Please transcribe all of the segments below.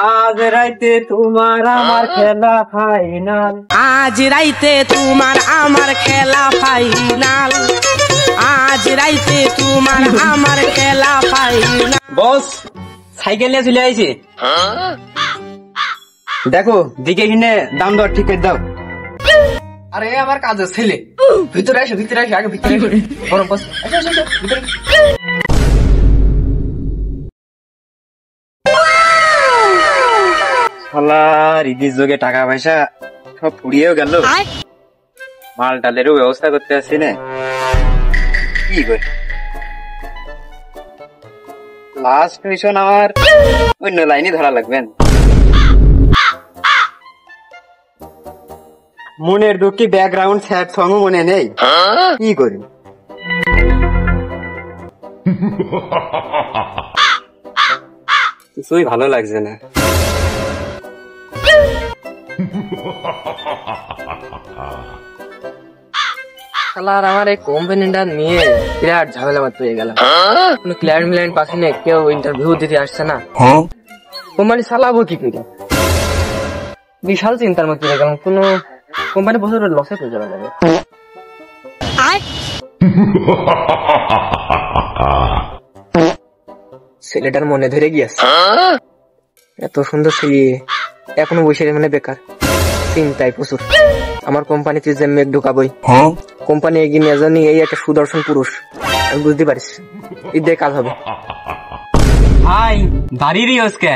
আজ রাইতে তোমার আমার খেলা ফাইনাল, আজ রাইতে তোমার আমার খেলা ফাইনাল, আজ রাইতে তোমার আমার খেলা ফাইনাল। বস সাইকেল নিয়ে চলে আইছি, দেখো দিকে কিনে দাম দর ঠিক করে দাও। আরে আমার কাজের ছেলে, ভিতরে আসো ভিতরে আসো, আগে ভিতরে গরম বস ভিতরে। শালার ঈদের যোগে টাকা পয়সা সব ফুরিয়েও গেল, মাল ডালেরও ব্যবস্থা করতে পারছি না, কি করি। লাস্ট মিশন আমার অন্য লাইনে ধরা লাগবেন। মনের দুঃখী ব্যাকগ্রাউন্ড স্যাড সং মনে নেই, কি করি। কিছুই ভালো লাগছে না। শালার আমার এই কোম্পানিটা নিয়ে বিরাট ঝামেলা মাত্র হয়ে গেল। কোনো ক্লায়েন্ট মিলায়েন্ট পাচ্ছি না, কেউ ইন্টারভিউ দিতে আসছে না, কোম্পানি চালাবো কি করে, বিশাল চিন্তার মধ্যে হয়ে গেলাম। কোনো কোম্পানি বছর লসে পড়ে যাবে। ছেলেটার মনে ধরে গিয়েছে, এত সুন্দর ছেলে এখনো বসে মানে বেকার, চিন্তায় প্রচুর। আমার কোম্পানিতে যে মেঘ ঢুকাবই, কোম্পানি এগিয়ে নিয়ে জানি এই একটা সুদর্শন পুরুষ, আমি বুঝতে পারিস ঈদের কাজ হবে। ভাই দাঁড়িয়ে আজকে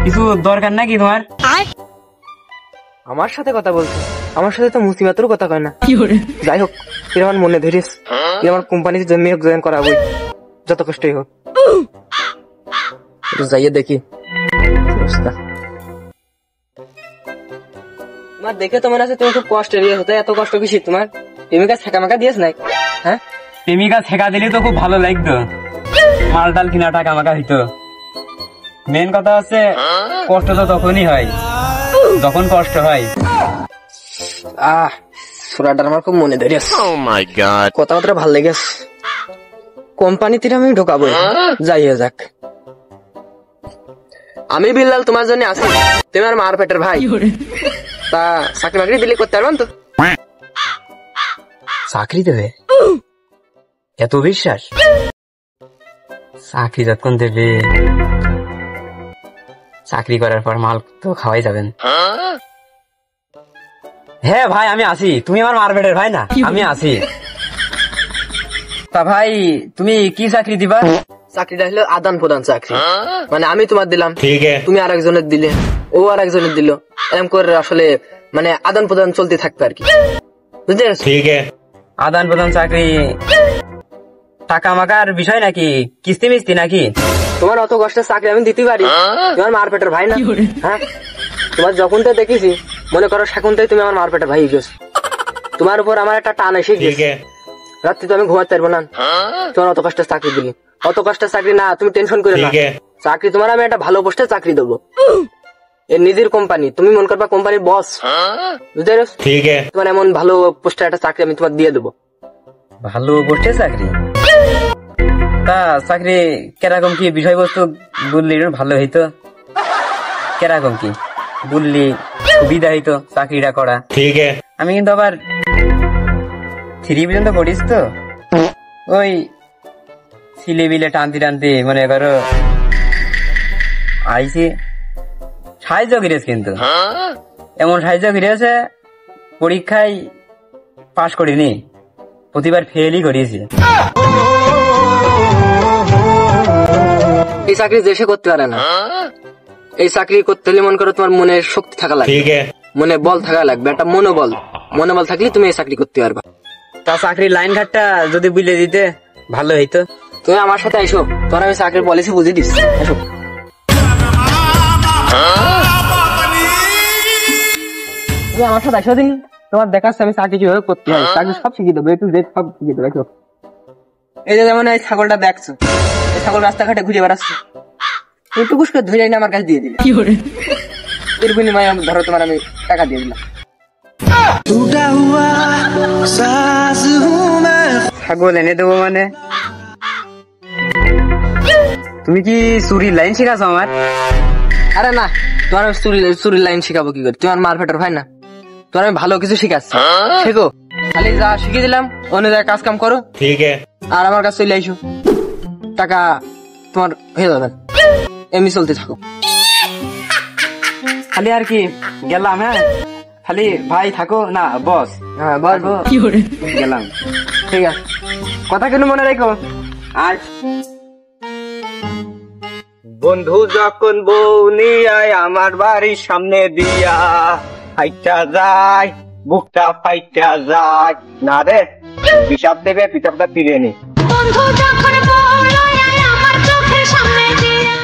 কিছু দরকার নাকি তোমার? আমার সাথে কথা বলছে, আমার সাথে তো মুসিবাতের কথা কয় না। যাই হোক, এর আমার মনে ধরিস, এর আমার কোম্পানিতে যে মেঘ জয়েন করাবই, যত কষ্টই হোক। একটু যাইয়ে দেখি অবস্থা। তোমার দেখে তো মনে আছে তুমি খুব কষ্ট দিয়েছো, তাই এত কষ্ট কিসির তোমার? প্রেমিকা ছেঁকা মাকা দিয়েছ নাই? হ্যাঁ, প্রেমিকা ছেঁকা দিলে তো খুব ভালো লাগতো, মাল টাল কিনা টাকা মাকা হইতো। মেন কথা হচ্ছে কষ্ট তো তখনই হয় যখন কষ্ট হয়। সুরাটার আমার খুব মনে ধরে আছে, কথাবার্তা ভাল লেগেছে। কোম্পানিতে আমি ঢোকাবো, যাই যাক। আমি বিল্লাল তোমার জন্য আছি, তুমি আর মার পেটের ভাই। তা চাকরি বাকরি দিলে করতে পারবেন তো? চাকরি দেবে? এত বিশ্বাস? চাকরি যখন দেবে, চাকরি করার পর মাল তো খাওয়াই যাবেন। হ্যাঁ ভাই আমি আছি, তুমি আমার মারপেটের ভাই না, আমি আছি। তা ভাই তুমি কি চাকরি দিবা? চাকরিটা হলো আদান প্রদান চাকরি, মানে আমি তোমার দিলাম, তুমি আর একজনের দিলে, ও আর একজনের দিল, এরকম করে আসলে মানে আদান প্রদান চলতে থাকবে আর কি, বুঝতে পারছো? আদান প্রদান চাকরি, টাকা মাকার বিষয় নাকি, কিস্তি মিস্তি নাকি? তোমার অত কষ্টের চাকরি আমি দিতে পারি, তোমার মার পেটের ভাই না? হ্যাঁ, তোমার যখন তো দেখেছি মনে করো সেখানটাই তুমি আমার মার পেটের ভাই গেছো, তোমার উপর আমার একটা টান এসে গেছে, রাত্রি তো আমি ঘুমাতে পারবো না, তোমার অত কষ্টের চাকরি দিলি। অত কষ্টের চাকরি না, তুমি টেনশন করে না, চাকরি তোমার আমি একটা ভালো পোস্টে চাকরি দেবো, এর নিজের কোম্পানি, তুমি মনে করবা কোম্পানির বস, বুঝতে পারছো? তোমার এমন ভালো পোস্টে একটা চাকরি আমি তোমার দিয়ে দেবো। ভালো পোস্টে চাকরি? তা চাকরি কেরকম কি বিষয়বস্তু বললি ভালো হইতো, কেরকম কি বললি সুবিধা হইতো চাকরিটা করা। আমি কিন্তু আবার 3 পর্যন্ত পড়িস তো, ওই ছিলে বিলে টানতে টানতে মনে করো আইসি, সাহায্য করিস, কিন্তু এমন সাহায্য করিয়েছে পরীক্ষায় পাশ করিনি, প্রতিবার ফেলই করিয়েছি। এই চাকরি দেশে করতে পারে না, এই চাকরি করতে হলে মনে করো তোমার মনে শক্তি থাকা লাগবে, মনে বল থাকা লাগবে, একটা মনোবল থাকলে তুমি এই চাকরি করতে পারবা। তা চাকরির লাইন ঘাটটা যদি বুঝলে দিতে ভালো হইতো। তুমি আমার সাথে আইসো, তোমার আমি চাকরির পলিসি বুঝিয়ে দিচ্ছি, এসো। তুমি আমার সাথে আইসো দিন, তোমার দেখাচ্ছে আমি চাকরি কিভাবে করতে হয়, চাকরি সব শিখিয়ে দেবো, একটু সব শিখিয়ে দেবো। এই যে যেমন এই ছাগলটা দেখছো, এই ছাগল রাস্তাঘাটে ঘুরে বেড়াচ্ছে, তুমি টুকুস করে ধরে না আমার কাছে দিয়ে দিলে, এর বিনিময়ে ধরো তোমার আমি টাকা দিয়ে দিলাম। ছাগল এনে দেবো মানে? তুমি কি চুরির লাইন শিখাছো আমার? আরে না, তোমার আমি চুরির লাইন শিখাবো কি করে? তোমার মারপেটের ভাই না, তোমার আমি ভালো কিছু শিখাচ্ছি, শেখো। খালি যা শিখিয়ে দিলাম অন্য জায়গায় কাজ কাম করো, ঠিক আছে? আর আমার কাছে চলে আইসো, টাকা তোমার হয়ে যাবে, এমনি চলতে থাকো। খালি আর কি গেলাম, হ্যাঁ খালি ভাই থাকো না বস। হ্যাঁ বস, গেলাম, ঠিক আছে, কথা কিন্তু মনে রেখো। আর বন্ধু যখন বউ নিয়ে আমার বাড়ির সামনে দিয়া ফাইটা যায়, বুকটা ফাইটা যায় না রে, পিসাব দেবে, পিসাবটা ফিরে নি। বন্ধু যখন বউ লইয়া আমার চোখের সামনে দিয়া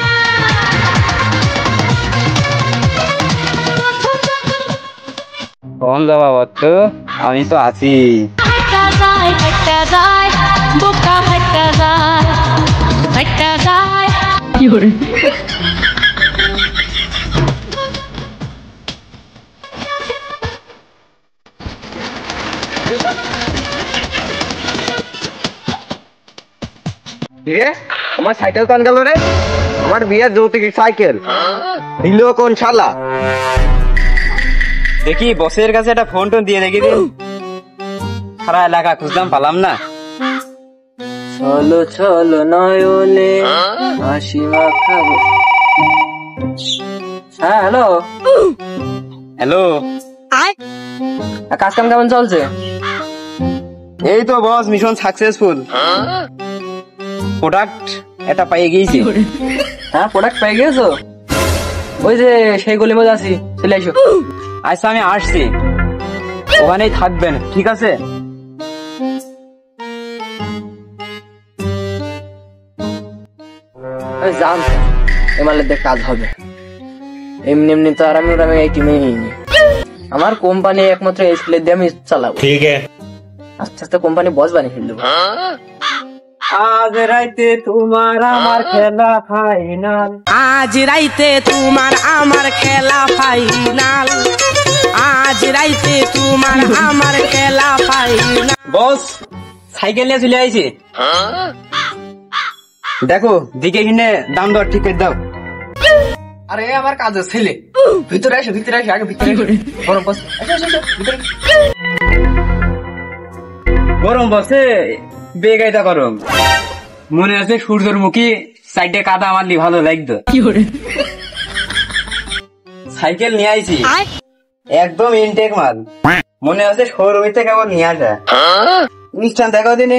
কোন যাবা বত্তু, আমি তো আছি। ফাইটা যায় বুকটা ফাইটা যায় কি হরে আমার সাইকেল কান গেল রে, আমার বিয়ের যৌতুক সাইকেল দিল কোন শালা? দেখি বসের কাছে একটা ফোন টোন দিয়ে দেখি দিন, সারা এলাকা খুঁজলাম পালাম না। চলো চলো নয়নে হাসি মাখাবো। হ্যাঁ হ্যালো হ্যালো, কাজ কাম কেমন চলছে? এই তো বস মিশন সাকসেসফুল, প্রোডাক্ট এটা পেয়ে গিয়েছি। হ্যাঁ প্রোডাক্ট পেয়ে গিয়েছো? ওই যে সেই গলির মধ্যে আছি, চলে আইসো। আচ্ছা আমি আসছি, ওখানেই থাকবেন, ঠিক আছে? জান এমালের দেখ কাজ হবে, এমনি এমনি তো আর আমি এই টিমে নিইনি। আমার কোম্পানি একমাত্র এই স্কুলে দিয়ে আমি চালাবো, ঠিক আছে? আস্তে আস্তে কোম্পানি বস বানিয়ে ফেলবো। আজ রাইতে তোমার আমার খেলা ফাইনাল, আজ রাইতে তোমার আমার খেলা ফাইনাল, আজ রাইতে তোমার আমার খেলা ফাইনাল। বস সাইকেল নিয়ে চলে আইছি, দেখো দিকে কিনে দাম দর ঠিক করে দাও। আরে আমার কাজের ছেলে, ভিতরে আসো ভিতরে আসো, আগে ভিতরে আসো। গরম বস, আসো আসো ভিতরে। গরম বসে বেগাইটা গরম, মনে আছে সূর্যের মুখী সাইডে কাদা মারলি ভালো লাগতো। সাইকেল নিয়ে আইছি একদম ইনটেক মাল, মনে আছে শোরুমিতে কেবল নিয়ে আসা। মিষ্টান দেখো দিনে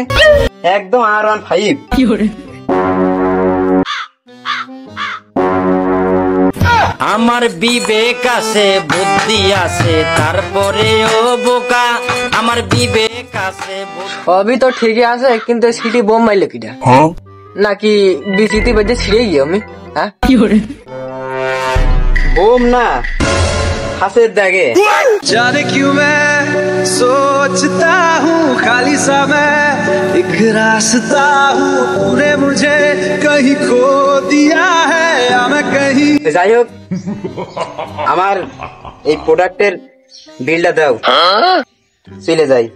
একদম R15। আমার বিবেক আছে বুদ্ধি আছে তারপরেও বোকা, আমার বিবেক আছে। সবই তো ঠিকই আছে, কিন্তু সিটি বোম মাইলে কিটা? নাকি বিচিতি বেজে ছিঁড়ে গিয়ে আমি? হ্যাঁ বোম না, হাসের দাগে। जाने क्यों मैं सोचता हूँ खाली सा मैं एक रास्ता हूँ, तूने मुझे कहीं खो दिया है या मैं कहीं। যাই হোক আমার এই প্রোডাক্টের বিলটা দাও, চলে যাই।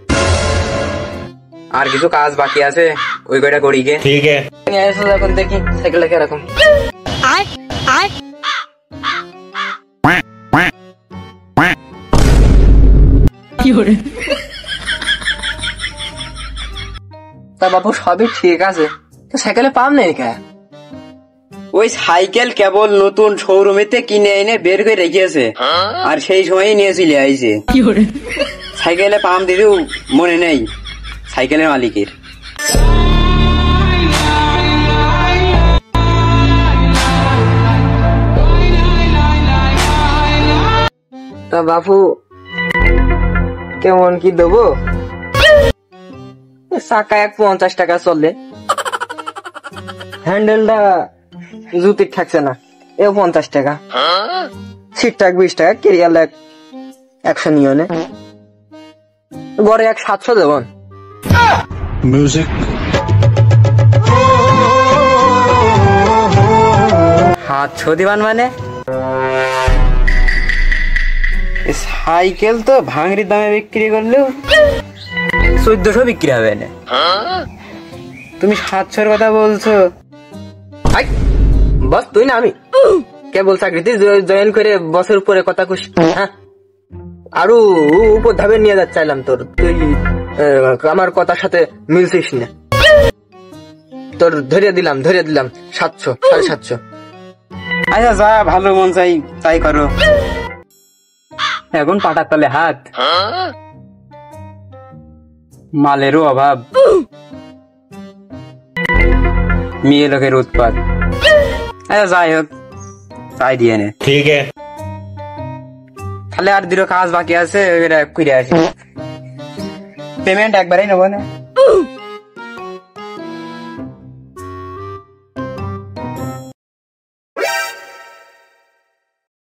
আর কিছু কাজ বাকি আছে, ওই কয়টা করি গে। ঠিক আছে নিয়ে আসো, এখন দেখি সাইকেলটা কিরকম। তা বাবু সবই ঠিক আছে, সাইকেলে পাম নেই কে? ওই সাইকেল কেবল নতুন শোরুমেতে কিনে এনে বের করে রেখেছে, আর সেই সময়ই নিয়ে চলে আইছে। সাইকেলে পাম দিতেও মনে নেই সাইকেলের মালিকের। তা বাপু কেমন কি দেবো? চাকা 50 টাকা চলে, হ্যান্ডেলটা জুতির থাকছে না, এও 50 টাকা, সিটটাক 20 টাকা, কেরিয়াল 100 নিও নে, গড়ে 700 দেবন। म्यूजिक 700 দিবান মানে? সাইকেল তো ভাঙড়ির দামে বিক্রি করলেও 1400 বিক্রি হবে না, তুমি 700-র কথা বলছো? বস তুই না আমি কেবল চাকরিতে জয়েন করে বছর পরে কথা কুস, হ্যাঁ আরো উপর ধাবে নিয়ে যাচ্ছে চাইলাম তোর, তুই আমার কথার সাথে মিলছিস না। তোর ধরে দিলাম 700 750। আচ্ছা যা ভালো মন চাই তাই করো, এখন পাটার তলে হাত, মালেরও অভাব, মেয়ে লোকের উৎপাত। আচ্ছা যাই হোক, চাই দিয়ে নে। ठीक है। তাহলে আর দুটো কাজ বাকি আছে, করে আসি, পেমেন্ট একবারই নেবো না।